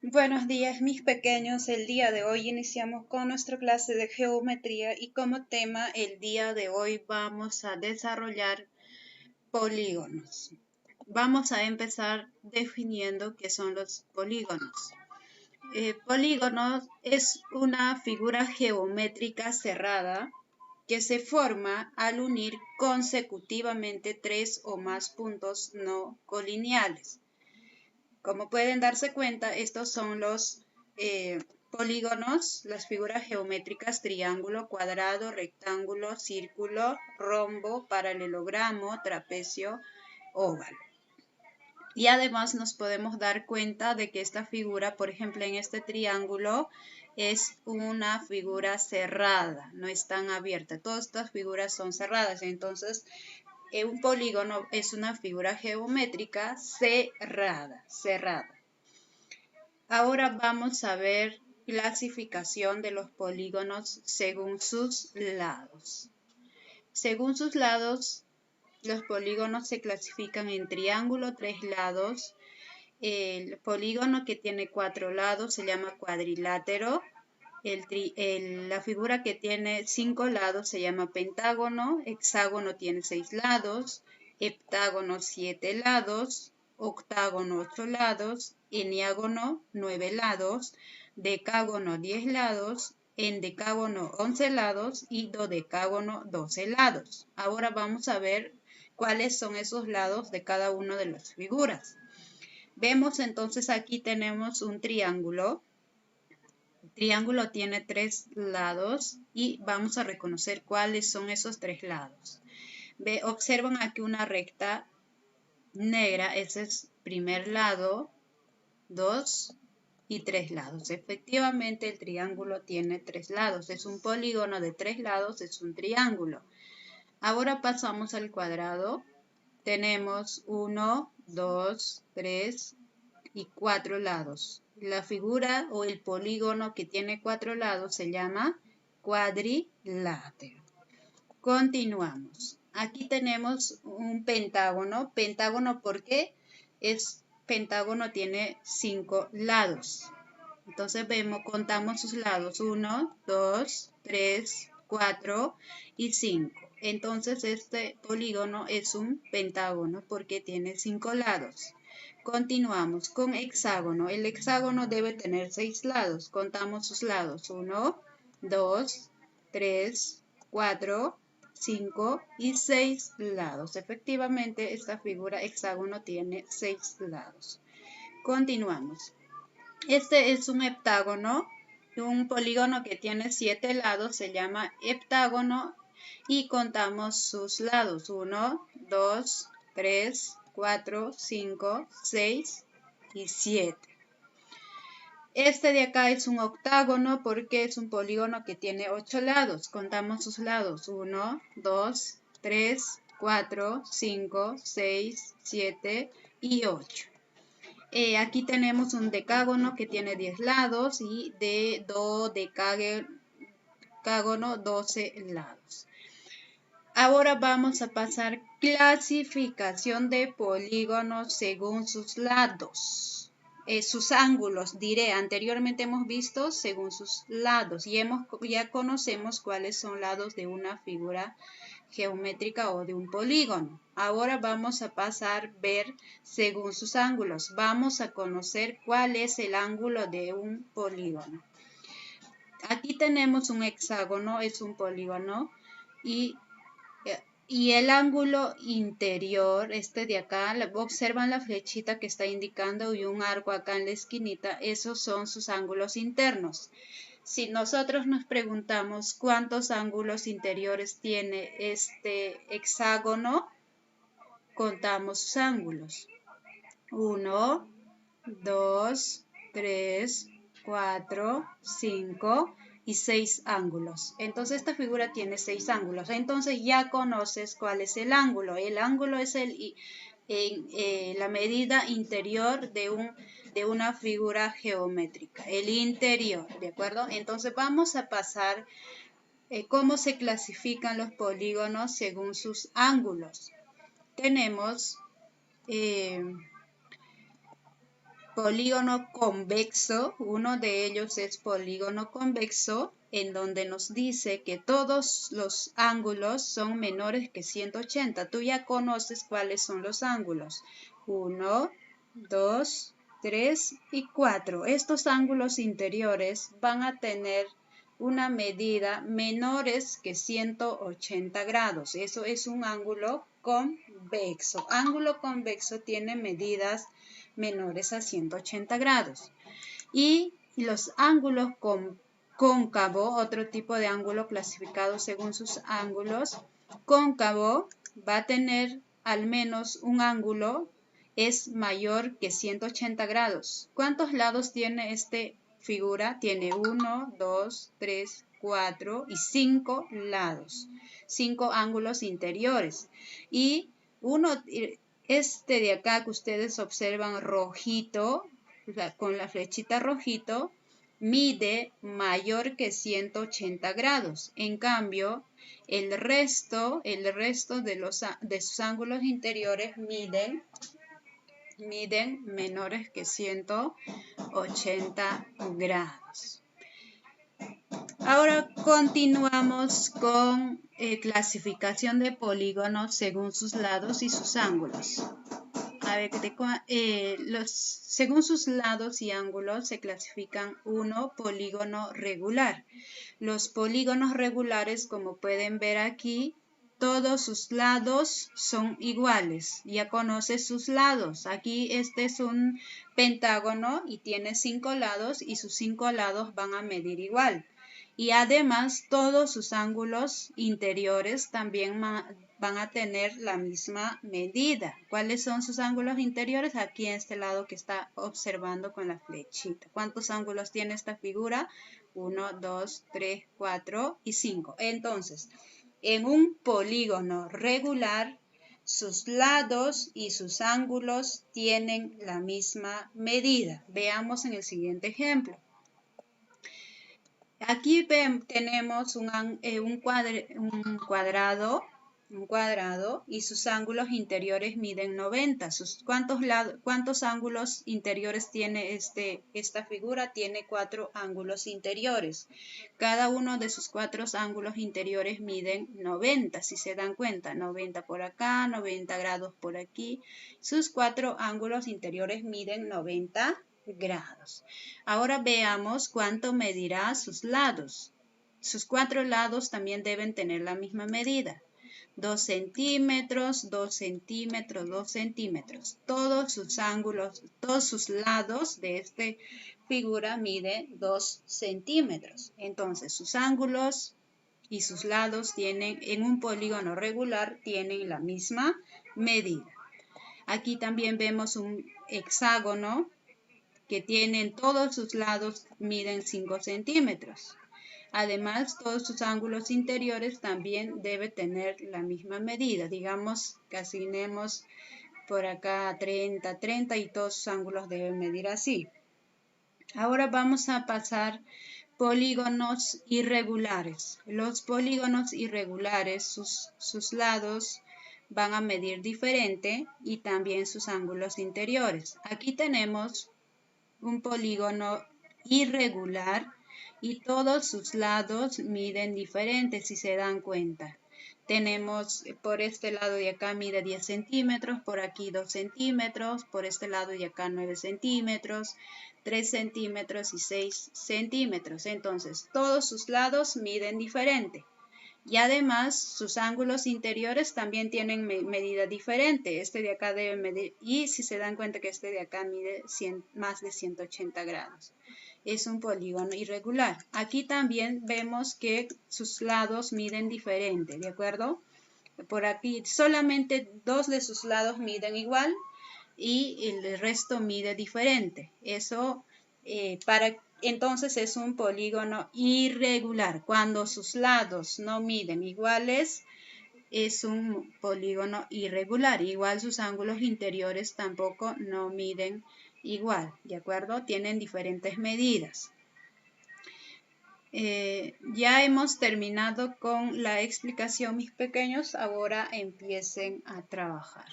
Buenos días, mis pequeños. El día de hoy iniciamos con nuestra clase de geometría y como tema el día de hoy vamos a desarrollar polígonos. Vamos a empezar definiendo qué son los polígonos. Polígono es una figura geométrica cerrada que se forma al unir consecutivamente tres o más puntos no colineales. Como pueden darse cuenta, estos son los polígonos, las figuras geométricas: triángulo, cuadrado, rectángulo, círculo, rombo, paralelogramo, trapecio, óvalo. Y además nos podemos dar cuenta de que esta figura, por ejemplo, en este triángulo, es una figura cerrada, no están abiertas. Todas estas figuras son cerradas, entonces un polígono es una figura geométrica cerrada. Ahora vamos a ver clasificación de los polígonos según sus lados. Según sus lados, los polígonos se clasifican en triángulo, 3 lados. El polígono que tiene 4 lados se llama cuadrilátero. La figura que tiene 5 lados se llama pentágono. Hexágono tiene 6 lados. Heptágono 7 lados. Octágono 8 lados. Eniágono 9 lados. Decágono 10 lados. Endecágono 11 lados y dodecágono 12 lados. Ahora vamos a ver cuáles son esos lados de cada una de las figuras. Vemos entonces aquí tenemos un triángulo. El triángulo tiene 3 lados y vamos a reconocer cuáles son esos 3 lados. Observan aquí una recta negra, ese es primer lado, 2 y 3 lados. Efectivamente el triángulo tiene 3 lados, es un polígono de 3 lados, es un triángulo. Ahora pasamos al cuadrado. Tenemos 1, 2, 3 y 4 lados. La figura o el polígono que tiene 4 lados se llama cuadrilátero. Continuamos. Aquí tenemos un pentágono. Pentágono, ¿por qué? Pentágono tiene 5 lados. Entonces contamos sus lados: 1, 2, 3, 4 y 5. Entonces este polígono es un pentágono porque tiene 5 lados. Continuamos con hexágono. El hexágono debe tener 6 lados. Contamos sus lados: 1, 2, 3, 4, 5 y 6 lados. Efectivamente, esta figura hexágono tiene 6 lados. Continuamos. Este es un heptágono. Un polígono que tiene 7 lados se llama heptágono y contamos sus lados: 1, 2, 3, 4, 5, 6 y 7. Este de acá es un octágono porque es un polígono que tiene 8 lados. Contamos sus lados: 1, 2, 3, 4, 5, 6, 7 y 8. Aquí tenemos un decágono que tiene 10 lados y de dodecágono 12 lados. Ahora vamos a pasar clasificación de polígonos según sus lados. Sus ángulos, diré, anteriormente hemos visto según sus lados y ya conocemos cuáles son lados de una figura geométrica o de un polígono. Ahora vamos a pasar a ver según sus ángulos. Vamos a conocer cuál es el ángulo de un polígono. Aquí tenemos un hexágono, es un polígono y el ángulo interior, este de acá, observan la flechita que está indicando y un arco acá en la esquinita, esos son sus ángulos internos. Si nosotros nos preguntamos cuántos ángulos interiores tiene este hexágono, contamos sus ángulos: 1, 2, 3, 4, 5 y 6 ángulos. Entonces esta figura tiene 6 ángulos. Entonces ya conoces cuál es el ángulo. El ángulo es la medida interior de una figura geométrica, el interior, ¿de acuerdo? Entonces vamos a pasar cómo se clasifican los polígonos según sus ángulos. Tenemos polígono convexo, uno de ellos es polígono convexo, en donde nos dice que todos los ángulos son menores que 180. Tú ya conoces cuáles son los ángulos. 1, 2, 3 y 4. Estos ángulos interiores van a tener una medida menores que 180 grados. Eso es un ángulo convexo. Ángulo convexo tiene medidas menores a 180 grados. Y los ángulos cóncavo, otro tipo de ángulo clasificado según sus ángulos, cóncavo va a tener al menos un ángulo es mayor que 180 grados. ¿Cuántos lados tiene esta figura? Tiene 1, 2, 3, 4 y 5 lados. 5 ángulos interiores. Y este de acá que ustedes observan rojito, con la flechita rojito, mide mayor que 180 grados. En cambio, el resto de sus ángulos interiores miden menores que 180 grados. Ahora continuamos con clasificación de polígonos según sus lados y sus ángulos. A ver, según sus lados y ángulos se clasifican 1, polígono regular. Los polígonos regulares, como pueden ver aquí, todos sus lados son iguales. Ya conoces sus lados. Aquí este es un pentágono y tiene 5 lados y sus 5 lados van a medir igual. Y además todos sus ángulos interiores también van a tener la misma medida. ¿Cuáles son sus ángulos interiores? Aquí en este lado que está observando con la flechita. ¿Cuántos ángulos tiene esta figura? 1, 2, 3, 4 y 5. Entonces, en un polígono regular, sus lados y sus ángulos tienen la misma medida. Veamos en el siguiente ejemplo. Aquí tenemos un cuadrado y sus ángulos interiores miden 90. ¿Cuántos ángulos interiores tiene esta figura? Tiene 4 ángulos interiores. Cada uno de sus 4 ángulos interiores miden 90, si se dan cuenta. 90 por acá, 90 grados por aquí. Sus 4 ángulos interiores miden 90 grados. Ahora veamos cuánto medirá sus lados. Sus 4 lados también deben tener la misma medida. 2 centímetros, 2 centímetros, 2 centímetros. Todos sus ángulos, todos sus lados de esta figura miden 2 centímetros. Entonces sus ángulos y sus lados en un polígono regular tienen la misma medida. Aquí también vemos un hexágono que tienen todos sus lados miden 5 centímetros. Además, todos sus ángulos interiores también deben tener la misma medida. Digamos que asignemos por acá 30, 30 y todos sus ángulos deben medir así. Ahora vamos a pasar polígonos irregulares. Los polígonos irregulares, sus lados van a medir diferente y también sus ángulos interiores. Aquí tenemos un polígono irregular y todos sus lados miden diferente, si se dan cuenta. Tenemos por este lado de acá mide 10 centímetros, por aquí 2 centímetros, por este lado de acá 9 centímetros, 3 centímetros y 6 centímetros. Entonces, todos sus lados miden diferente. Y además, sus ángulos interiores también tienen medida diferente. Este de acá debe medir, y si se dan cuenta que este de acá mide más de 180 grados. Es un polígono irregular. Aquí también vemos que sus lados miden diferente, ¿de acuerdo? Por aquí solamente 2 de sus lados miden igual y el resto mide diferente. Eso entonces es un polígono irregular. Cuando sus lados no miden iguales, es un polígono irregular. Igual sus ángulos interiores tampoco no miden igual, ¿de acuerdo? Tienen diferentes medidas. Ya hemos terminado con la explicación, mis pequeños. Ahora empiecen a trabajar.